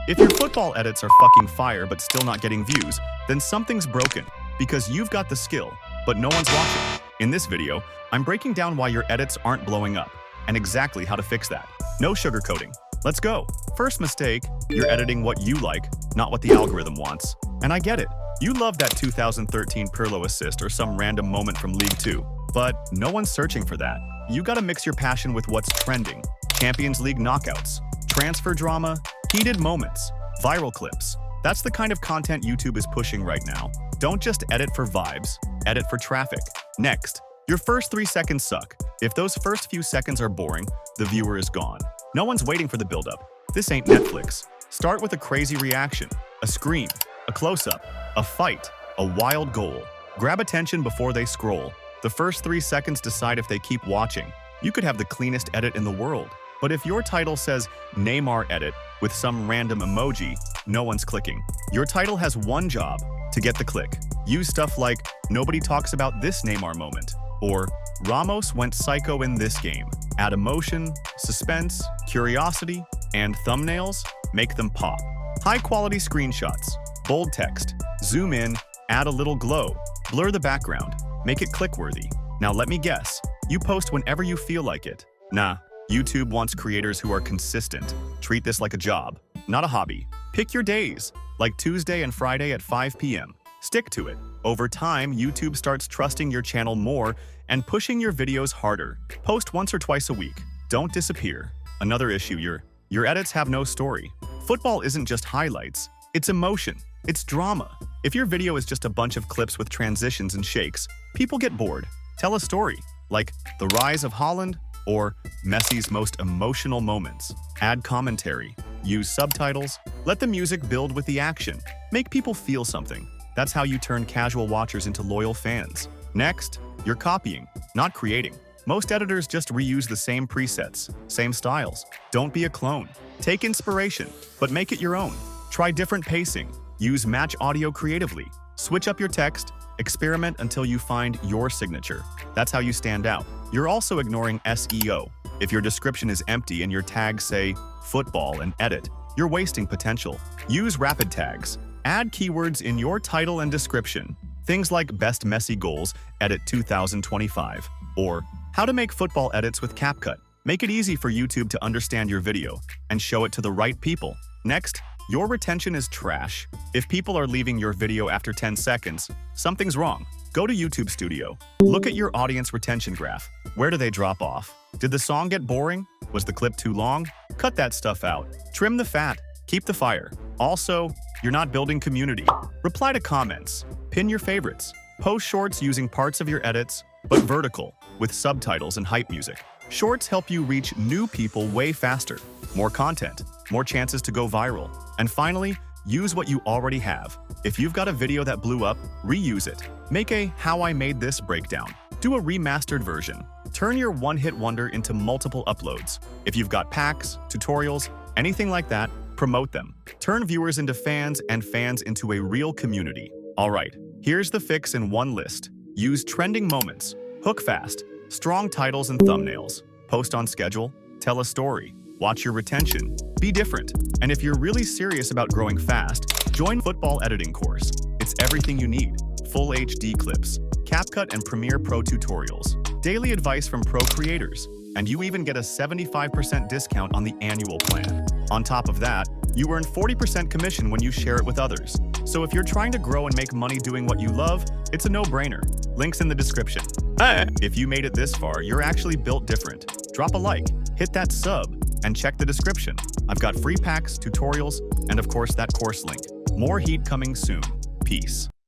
If your football edits are fucking fire but still not getting views, then something's broken, because you've got the skill, but no one's watching. In this video, I'm breaking down why your edits aren't blowing up, and exactly how to fix that. No sugarcoating. Let's go. First mistake, you're editing what you like, not what the algorithm wants. And I get it. You love that 2013 Pirlo assist or some random moment from League 2. But no one's searching for that. You gotta mix your passion with what's trending. Champions League knockouts, transfer drama, heated moments, viral clips. That's the kind of content YouTube is pushing right now. Don't just edit for vibes, edit for traffic. Next, your first 3 seconds suck. If those first few seconds are boring, the viewer is gone. No one's waiting for the build-up. This ain't Netflix. Start with a crazy reaction, a scream, a close-up, a fight, a wild goal. Grab attention before they scroll. The first 3 seconds decide if they keep watching. You could have the cleanest edit in the world, but if your title says Neymar edit with some random emoji, no one's clicking. Your title has one job: to get the click. Use stuff like "Nobody talks about this Neymar moment" or "Ramos went psycho in this game." Add emotion, suspense, curiosity, and thumbnails. Make them pop. High-quality screenshots, bold text, zoom in, add a little glow, blur the background, make it click-worthy. Now let me guess, you post whenever you feel like it. Nah, YouTube wants creators who are consistent. Treat this like a job, not a hobby. Pick your days, like Tuesday and Friday at 5 p.m. Stick to it. Over time, YouTube starts trusting your channel more and pushing your videos harder. Post once or twice a week. Don't disappear. Another issue, your edits have no story. Football isn't just highlights. It's emotion. It's drama. If your video is just a bunch of clips with transitions and shakes, people get bored. Tell a story, like the rise of Haaland or Messi's most emotional moments. Add commentary. Use subtitles. Let the music build with the action. Make people feel something. That's how you turn casual watchers into loyal fans. Next, you're copying, not creating. Most editors just reuse the same presets, same styles. Don't be a clone. Take inspiration, but make it your own. Try different pacing. Use match audio creatively. Switch up your text. Experiment until you find your signature. That's how you stand out. You're also ignoring SEO. If your description is empty and your tags say football and edit, you're wasting potential. Use rapid tags. Add keywords in your title and description. Things like best Messi goals, edit 2025, or how to make football edits with CapCut. Make it easy for YouTube to understand your video and show it to the right people. Next, your retention is trash. If people are leaving your video after 10 seconds, something's wrong. Go to YouTube Studio. Look at your audience retention graph. Where do they drop off? Did the song get boring? Was the clip too long? Cut that stuff out. Trim the fat. Keep the fire. Also, you're not building community. Reply to comments. Pin your favorites. Post shorts using parts of your edits, but vertical, with subtitles and hype music. Shorts help you reach new people way faster. More content, more chances to go viral. And finally, use what you already have. If you've got a video that blew up, reuse it. Make a "How I Made This" breakdown. Do a remastered version. Turn your one-hit wonder into multiple uploads. If you've got packs, tutorials, anything like that, promote them. Turn viewers into fans and fans into a real community. All right, here's the fix in one list. Use trending moments. Hook fast. Strong titles and thumbnails. Post on schedule. Tell a story. Watch your retention. Be different. And if you're really serious about growing fast, join Football Editing course. It's everything you need. Full HD clips, CapCut and Premiere Pro tutorials, daily advice from pro creators, and you even get a 75% discount on the annual plan. On top of that, you earn 40% commission when you share it with others. So if you're trying to grow and make money doing what you love, it's a no-brainer. Links in the description. If you made it this far, you're actually built different. Drop a like, hit that sub, and check the description. I've got free packs, tutorials, and of course that course link. More heat coming soon. Peace.